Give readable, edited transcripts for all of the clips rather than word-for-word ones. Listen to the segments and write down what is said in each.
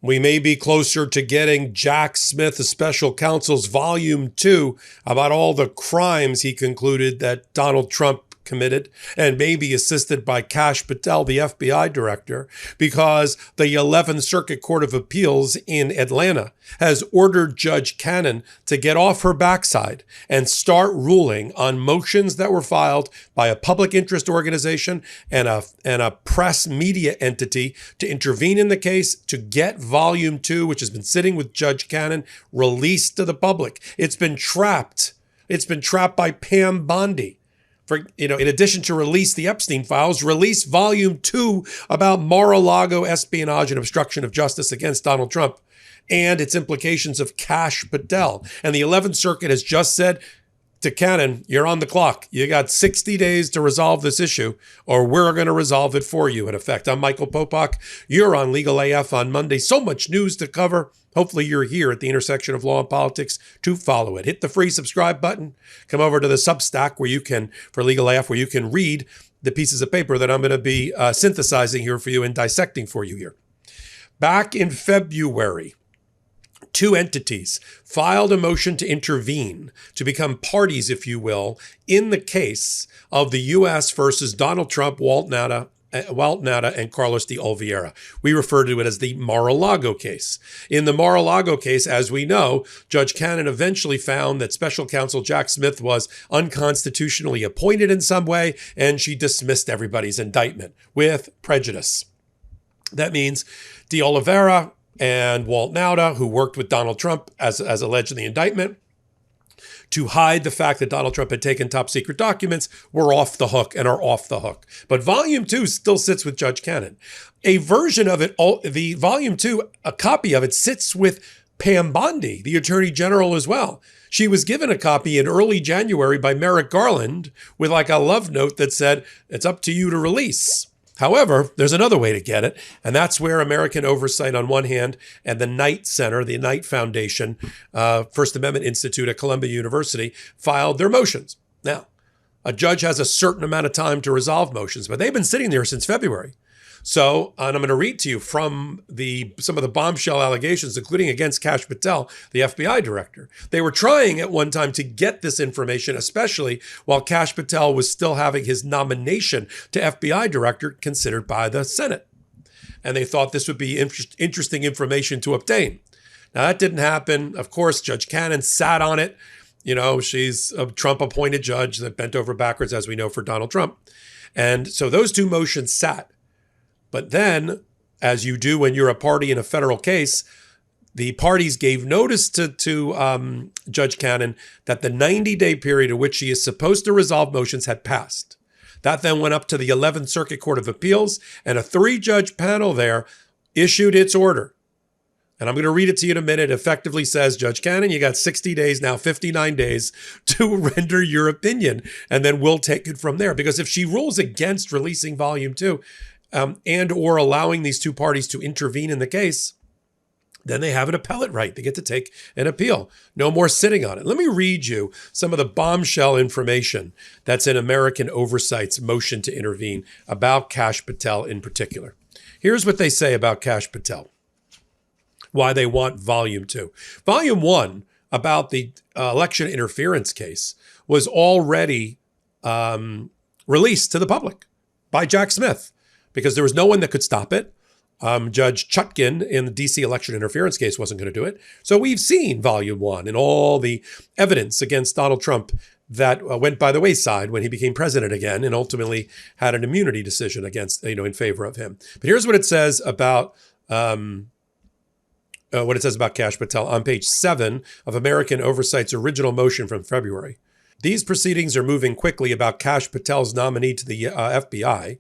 We may be closer to getting Jack Smith, the Special Counsel's Volume 2 about all the crimes he concluded that Donald Trump committed, and maybe assisted by Kash Patel, the FBI director, because the 11th Circuit Court of Appeals in Atlanta has ordered Judge Cannon to get off her backside and start ruling on motions that were filed by a public interest organization and a press media entity to intervene in the case to get Volume 2, which has been sitting with Judge Cannon, released to the public. It's been trapped. It's been trapped by Pam Bondi. In addition to release the Epstein files, release Volume 2 about Mar-a-Lago espionage and obstruction of justice against Donald Trump and its implications of Kash Patel. And the 11th Circuit has just said to Cannon, you're on the clock. You got 60 days to resolve this issue, or we're going to resolve it for you, in effect. I'm Michael Popok. You're on Legal AF on Monday. So much news to cover. Hopefully you're here at the intersection of law and politics to follow it. Hit the free subscribe button. Come over to the Substack for Legal AF, where you can read the pieces of paper that I'm going to be synthesizing here for you and dissecting for you here. Back in February, two entities filed a motion to intervene, to become parties, if you will, in the case of the U.S. versus Donald Trump, Walt Nauta, and Carlos de Oliveira. We refer to it as the Mar-a-Lago case. In the Mar-a-Lago case, as we know, Judge Cannon eventually found that Special Counsel Jack Smith was unconstitutionally appointed in some way, and she dismissed everybody's indictment with prejudice. That means de Oliveira and Walt Nauta, who worked with Donald Trump as alleged in the indictment, to hide the fact that Donald Trump had taken top secret documents, were off the hook and are off the hook. But Volume 2 still sits with Judge Cannon. A version of it, the Volume 2, a copy of it sits with Pam Bondi, the Attorney General, as well. She was given a copy in early January by Merrick Garland with like a love note that said, it's up to you to release. However, there's another way to get it, and that's where American Oversight on one hand and the Knight Center, the Knight Foundation, First Amendment Institute at Columbia University filed their motions. Now, a judge has a certain amount of time to resolve motions, but they've been sitting there since February. So, and I'm going to read to you from some of the bombshell allegations, including against Kash Patel, the FBI director. They were trying at one time to get this information, especially while Kash Patel was still having his nomination to FBI director considered by the Senate. And they thought this would be interesting information to obtain. Now, that didn't happen. Of course, Judge Cannon sat on it. You know, she's a Trump-appointed judge that bent over backwards, as we know, for Donald Trump. And so those two motions sat. But then, as you do when you're a party in a federal case, the parties gave notice to Judge Cannon that the 90-day period in which she is supposed to resolve motions had passed. That then went up to the 11th Circuit Court of Appeals, and a 3-judge panel there issued its order. And I'm going to read it to you in a minute. It effectively says, Judge Cannon, you got 60 days, now 59 days to render your opinion, and then we'll take it from there. Because if she rules against releasing Volume 2, and or allowing these two parties to intervene in the case, then they have an appellate right. They get to take an appeal. No more sitting on it. Let me read you some of the bombshell information that's in American Oversight's motion to intervene about Kash Patel in particular. Here's what they say about Kash Patel, why they want Volume 2. Volume 1, about the election interference case, was already released to the public by Jack Smith, because there was no one that could stop it. Judge Chutkin in the DC election interference case wasn't going to do it. So we've seen Volume 1 and all the evidence against Donald Trump that went by the wayside when he became president again and ultimately had an immunity decision against, in favor of him. But here's what it says about Kash Patel on page 7 of American Oversight's original motion from February. These proceedings are moving quickly about Kash Patel's nominee to the FBI.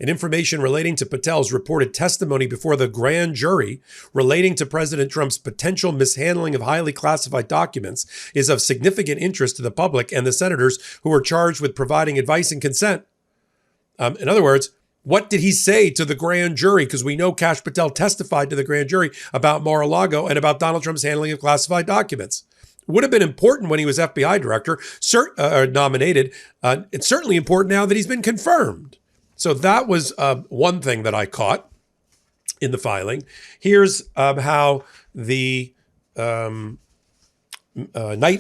And information relating to Patel's reported testimony before the grand jury relating to President Trump's potential mishandling of highly classified documents is of significant interest to the public and the senators who are charged with providing advice and consent. In other words, what did he say to the grand jury? Because we know Kash Patel testified to the grand jury about Mar-a-Lago and about Donald Trump's handling of classified documents. Would have been important when he was FBI director, nominated. It's certainly important now that he's been confirmed. So that was one thing that I caught. in the filing. Here's how the Knight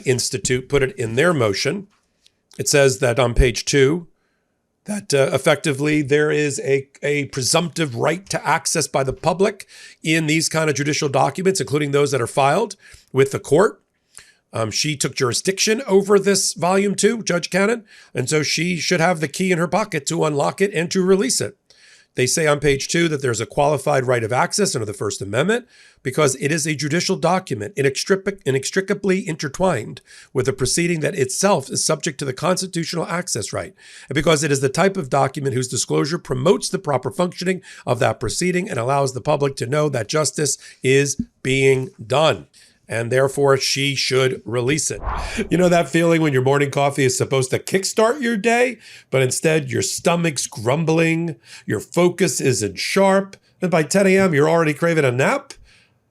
Institute put it in their motion. It says that on page 2, that effectively there is a presumptive right to access by the public in these kind of judicial documents, including those that are filed with the court. She took jurisdiction over this volume 2, Judge Cannon, and so she should have the key in her pocket to unlock it and to release it. They say on page 2 that there's a qualified right of access under the First Amendment because it is a judicial document inextricably intertwined with a proceeding that itself is subject to the constitutional access right, and because it is the type of document whose disclosure promotes the proper functioning of that proceeding and allows the public to know that justice is being done. And therefore, she should release it. You know that feeling when your morning coffee is supposed to kickstart your day, but instead your stomach's grumbling, your focus isn't sharp, and by 10 a.m. you're already craving a nap?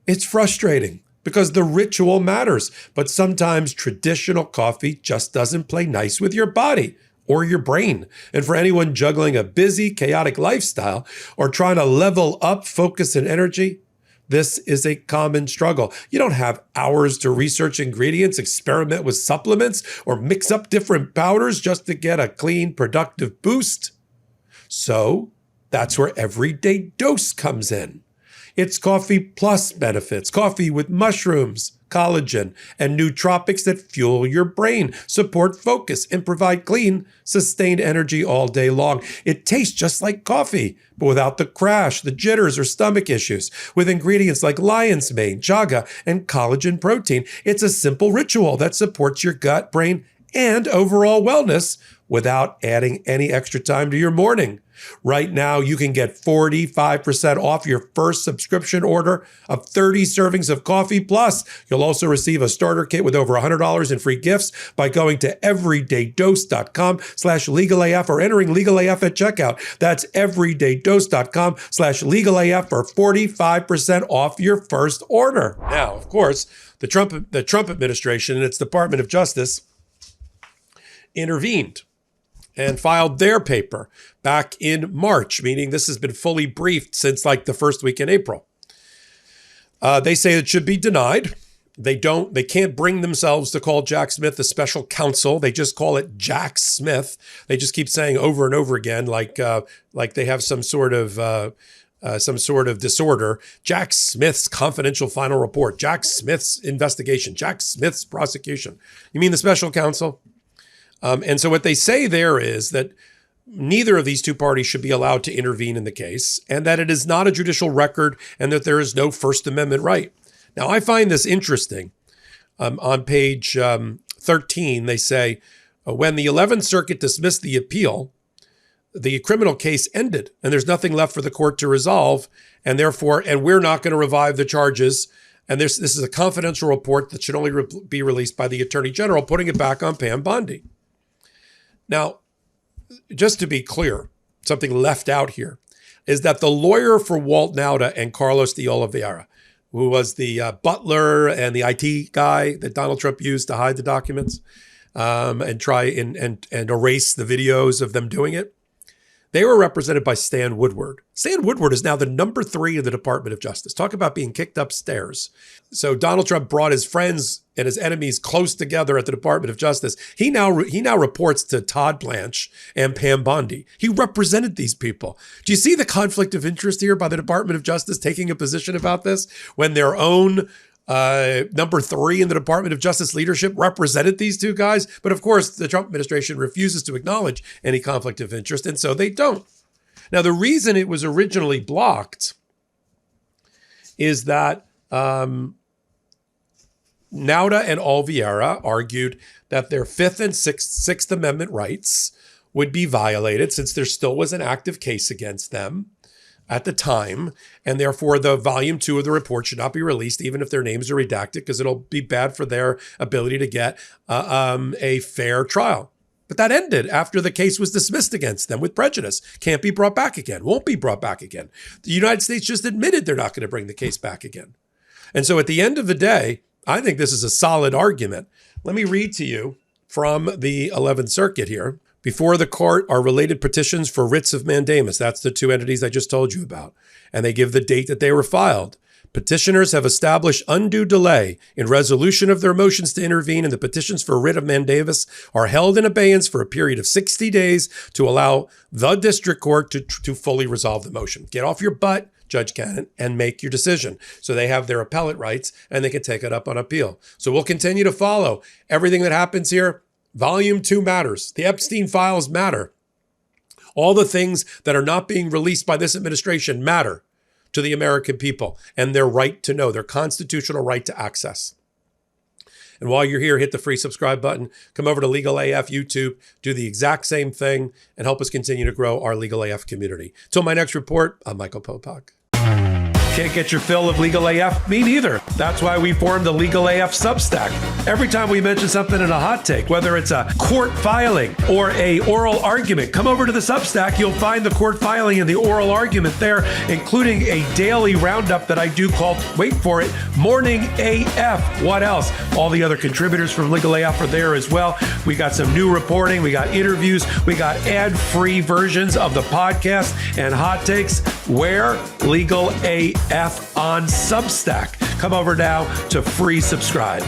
It's frustrating because the ritual matters, but sometimes traditional coffee just doesn't play nice with your body or your brain. And for anyone juggling a busy, chaotic lifestyle or trying to level up focus and energy, this is a common struggle. You don't have hours to research ingredients, experiment with supplements, or mix up different powders just to get a clean, productive boost. So that's where Everyday Dose comes in. It's coffee plus benefits, coffee with mushrooms, collagen, and nootropics that fuel your brain, support focus, and provide clean, sustained energy all day long. It tastes just like coffee, but without the crash, the jitters, or stomach issues. With ingredients like lion's mane, chaga, and collagen protein, it's a simple ritual that supports your gut, brain, and overall wellness without adding any extra time to your morning. Right now, you can get 45% off your first subscription order of 30 servings of Coffee Plus. You'll also receive a starter kit with over $100 in free gifts by going to everydaydose.com/legalaf or entering legalaf at checkout. That's everydaydose.com/legalaf for 45% off your first order. Now, of course, the Trump administration and its Department of Justice intervened and filed their paper back in March, meaning this has been fully briefed since like the first week in April. They say it should be denied. They can't bring themselves to call Jack Smith a special counsel. They just call it Jack Smith. They just keep saying over and over again, like they have some sort of disorder. Jack Smith's confidential final report, Jack Smith's investigation, Jack Smith's prosecution. You mean the special counsel? And so what they say there is that neither of these two parties should be allowed to intervene in the case, and that it is not a judicial record, and that there is no First Amendment right. Now, I find this interesting. On page 13, they say, when the 11th Circuit dismissed the appeal, the criminal case ended, and there's nothing left for the court to resolve, and we're not going to revive the charges. And this is a confidential report that should only be released by the Attorney General, putting it back on Pam Bondi. Now, just to be clear, something left out here is that the lawyer for Walt Nauta and Carlos de Oliveira, who was the butler and the IT guy that Donald Trump used to hide the documents and try and erase the videos of them doing it, they were represented by Stan Woodward. Stan Woodward is now the number 3 in the Department of Justice. Talk about being kicked upstairs. So Donald Trump brought his friends and his enemies close together at the Department of Justice. He now reports to Todd Blanche and Pam Bondi. He represented these people. Do you see the conflict of interest here by the Department of Justice taking a position about this when their own number 3 in the Department of Justice leadership represented these two guys? But of course, the Trump administration refuses to acknowledge any conflict of interest, and so they don't. Now, the reason it was originally blocked is that Nauta and Oliveira argued that their Fifth and Sixth Amendment rights would be violated since there still was an active case against them at the time, and therefore the volume 2 of the report should not be released, even if their names are redacted, because it'll be bad for their ability to get a fair trial. But that ended after the case was dismissed against them with prejudice. Can't be brought back again. Won't be brought back again. The United States just admitted they're not going to bring the case back again. And so at the end of the day, I think this is a solid argument. Let me read to you from the 11th Circuit here, Before the court are related petitions for writs of mandamus. That's the two entities I just told you about. And they give the date that they were filed. Petitioners have established undue delay in resolution of their motions to intervene, and the petitions for writ of mandamus are held in abeyance for a period of 60 days to allow the district court to fully resolve the motion. Get off your butt, Judge Cannon, and make your decision. So they have their appellate rights and they can take it up on appeal. So we'll continue to follow everything that happens here. Volume 2 matters. The Epstein files matter. All the things that are not being released by this administration matter to the American people and their right to know, their constitutional right to access. And while you're here, hit the free subscribe button. Come over to Legal AF YouTube, do the exact same thing, and help us continue to grow our Legal AF community. Till my next report, I'm Michael Popok. Can't get your fill of Legal AF? Me neither. That's why we formed the Legal AF Substack. Every time we mention something in a hot take, whether it's a court filing or a oral argument, come over to the Substack. You'll find the court filing and the oral argument there, including a daily roundup that I do called, wait for it, Morning AF. What else? All the other contributors from Legal AF are there as well. We got some new reporting. We got interviews. We got ad-free versions of the podcast and hot takes. Where? Legal AF on Substack. Come over now to free subscribe.